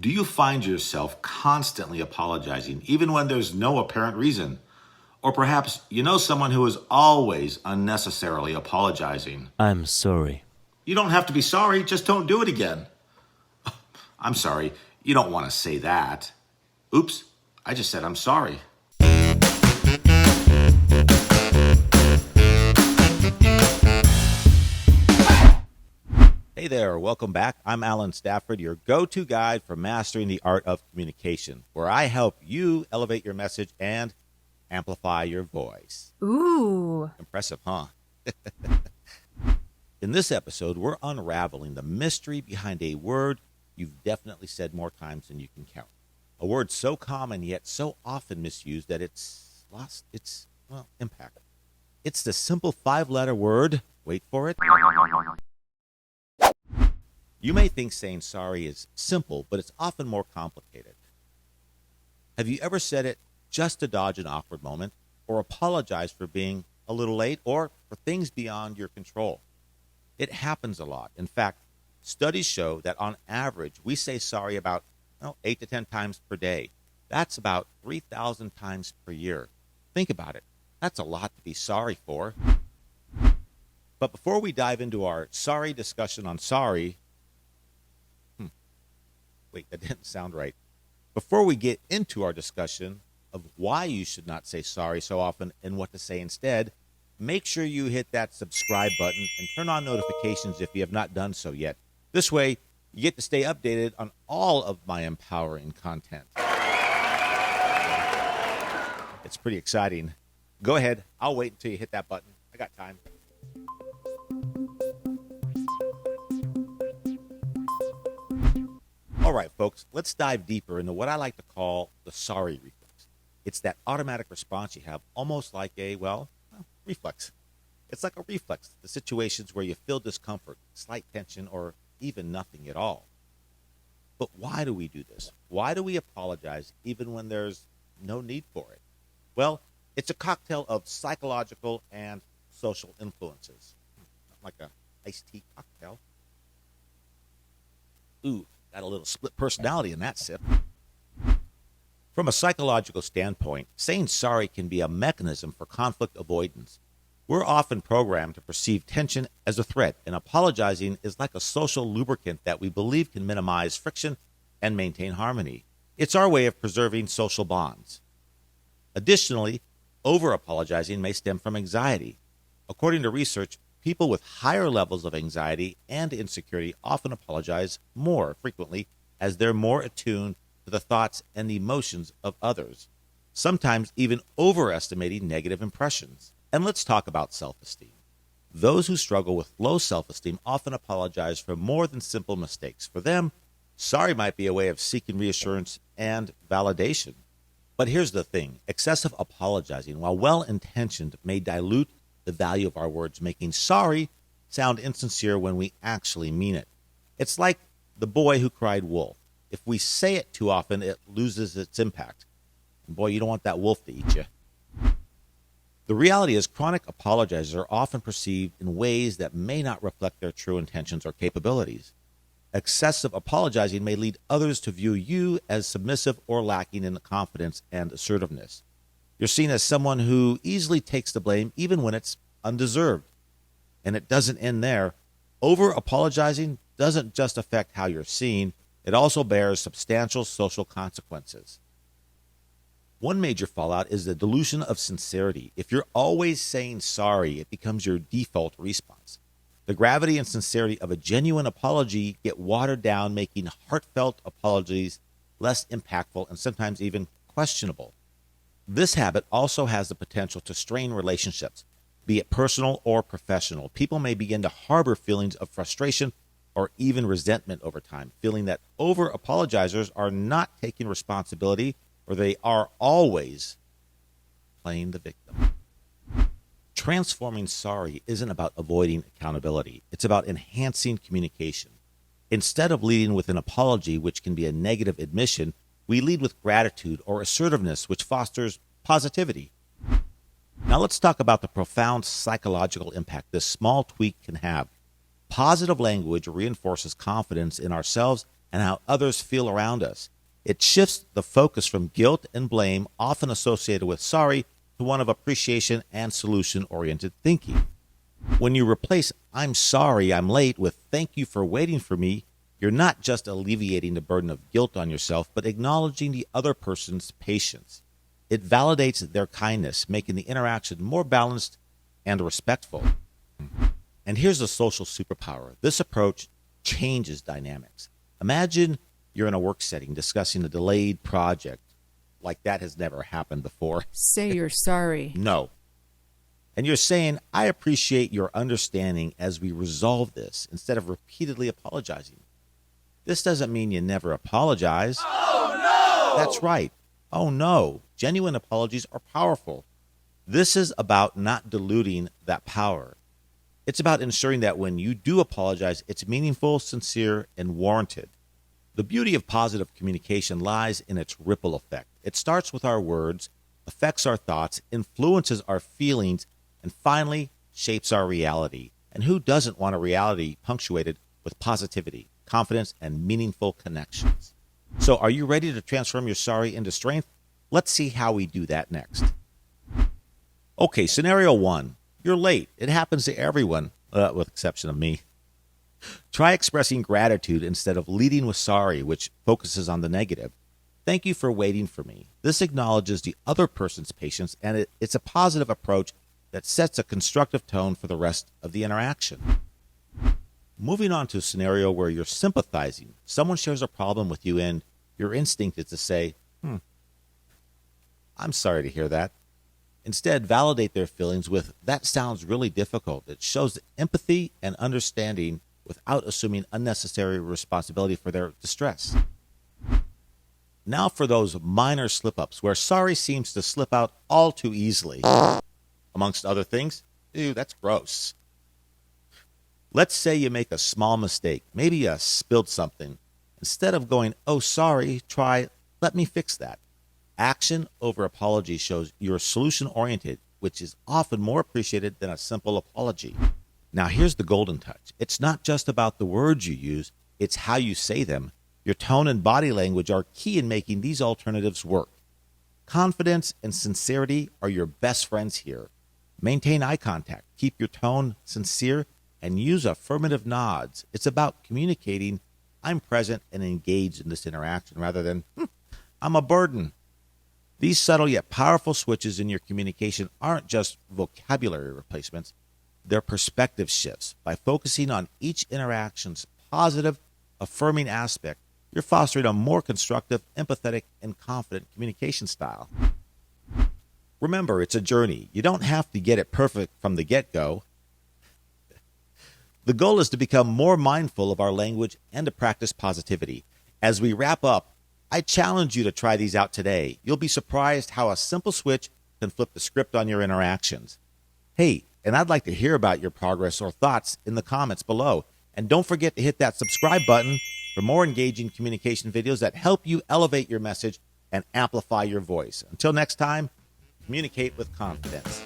Do you find yourself constantly apologizing, even when there's no apparent reason? Or perhaps you know someone who is always unnecessarily apologizing. I'm sorry. You don't have to be sorry, just don't do it again. I'm sorry, you don't want to say that. Oops, I just said I'm sorry. Hey there, welcome back. I'm Alan Stafford, your go-to guide for mastering the art of communication, where I help you elevate your message and amplify your voice. Ooh. Impressive, huh? In this episode, we're unraveling the mystery behind a word you've definitely said more times than you can count. A word so common yet so often misused that it's lost its, impact. It's the simple 5-letter word, wait for it. You may think saying sorry is simple, but it's often more complicated. Have you ever said it just to dodge an awkward moment, or apologize for being a little late, or for things beyond your control? It happens a lot. In fact, studies show that on average, we say sorry about 8 to 10 times per day. That's about 3,000 times per year. Think about it. That's a lot to be sorry for. But before we dive into our sorry discussion on sorry, wait, that didn't sound right. Before we get into our discussion of why you should not say sorry so often and what to say instead, make sure you hit that subscribe button and turn on notifications if you have not done so yet. This way, you get to stay updated on all of my empowering content. It's pretty exciting. Go ahead. I'll wait until you hit that button. I got time. All right, folks, let's dive deeper into what I like to call the sorry reflex. It's that automatic response you have, almost like a, reflex. It's like a reflex to situations where you feel discomfort, slight tension, or even nothing at all. But why do we do this? Why do we apologize even when there's no need for it? Well, it's a cocktail of psychological and social influences. Not like a iced tea cocktail. Ooh. Got a little split personality in that sip. From a psychological standpoint, saying sorry can be a mechanism for conflict avoidance. We're often programmed to perceive tension as a threat, and apologizing is like a social lubricant that we believe can minimize friction and maintain harmony. It's our way of preserving social bonds. Additionally, over-apologizing may stem from anxiety. According to research, people with higher levels of anxiety and insecurity often apologize more frequently as they're more attuned to the thoughts and the emotions of others, sometimes even overestimating negative impressions. And let's talk about self-esteem. Those who struggle with low self-esteem often apologize for more than simple mistakes. For them, sorry might be a way of seeking reassurance and validation. But here's the thing. Excessive apologizing, while well-intentioned, may dilute the value of our words, making sorry sound insincere when we actually mean it. It's like the boy who cried wolf. If we say it too often, it loses its impact. And boy, you don't want that wolf to eat you. The reality is chronic apologizers are often perceived in ways that may not reflect their true intentions or capabilities. Excessive apologizing may lead others to view you as submissive or lacking in confidence and assertiveness. You're seen as someone who easily takes the blame even when it's undeserved. And it doesn't end there. Over-apologizing doesn't just affect how you're seen, it also bears substantial social consequences. One major fallout is the dilution of sincerity. If you're always saying sorry, it becomes your default response. The gravity and sincerity of a genuine apology get watered down, making heartfelt apologies less impactful and sometimes even questionable. This habit also has the potential to strain relationships, be it personal or professional. People may begin to harbor feelings of frustration or even resentment over time, feeling that over-apologizers are not taking responsibility or they are always playing the victim. Transforming sorry isn't about avoiding accountability. It's about enhancing communication. Instead of leading with an apology, which can be a negative admission, we lead with gratitude or assertiveness, which fosters positivity. Now let's talk about the profound psychological impact this small tweak can have. Positive language reinforces confidence in ourselves and how others feel around us. It shifts the focus from guilt and blame, often associated with sorry, to one of appreciation and solution-oriented thinking. When you replace "I'm sorry I'm late" with "thank you for waiting for me," you're not just alleviating the burden of guilt on yourself, but acknowledging the other person's patience. It validates their kindness, making the interaction more balanced and respectful. And here's the social superpower. This approach changes dynamics. Imagine you're in a work setting discussing a delayed project. Like that has never happened before. Say you're sorry. No. And you're saying, "I appreciate your understanding as we resolve this," instead of repeatedly apologizing. This doesn't mean you never apologize. Oh, no! That's right. Oh, no. Genuine apologies are powerful. This is about not diluting that power. It's about ensuring that when you do apologize, it's meaningful, sincere, and warranted. The beauty of positive communication lies in its ripple effect. It starts with our words, affects our thoughts, influences our feelings, and finally shapes our reality. And who doesn't want a reality punctuated with positivity, confidence, and meaningful connections? So are you ready to transform your sorry into strength? Let's see how we do that next. Okay, scenario 1. You're late. It happens to everyone, with exception of me. Try expressing gratitude instead of leading with sorry, which focuses on the negative. "Thank you for waiting for me." This acknowledges the other person's patience, and it's a positive approach that sets a constructive tone for the rest of the interaction. Moving on to a scenario where you're sympathizing. Someone shares a problem with you, and your instinct is to say, "I'm sorry to hear that." Instead, validate their feelings with, "That sounds really difficult." It shows empathy and understanding without assuming unnecessary responsibility for their distress. Now for those minor slip-ups where sorry seems to slip out all too easily. Amongst other things, ew, that's gross. Let's say you make a small mistake. Maybe you spilled something. Instead of going, "Oh, sorry," try, "Let me fix that." Action over apology shows you're solution-oriented, which is often more appreciated than a simple apology. Now, here's the golden touch. It's not just about the words you use, it's how you say them. Your tone and body language are key in making these alternatives work. Confidence and sincerity are your best friends here. Maintain eye contact, keep your tone sincere, and use affirmative nods. It's about communicating, "I'm present and engaged in this interaction," rather than, "I'm a burden." These subtle yet powerful switches in your communication aren't just vocabulary replacements. They're perspective shifts. By focusing on each interaction's positive, affirming aspect, you're fostering a more constructive, empathetic, and confident communication style. Remember, it's a journey. You don't have to get it perfect from the get-go. The goal is to become more mindful of our language and to practice positivity. As we wrap up, I challenge you to try these out today. You'll be surprised how a simple switch can flip the script on your interactions. Hey, and I'd like to hear about your progress or thoughts in the comments below. And don't forget to hit that subscribe button for more engaging communication videos that help you elevate your message and amplify your voice. Until next time, communicate with confidence.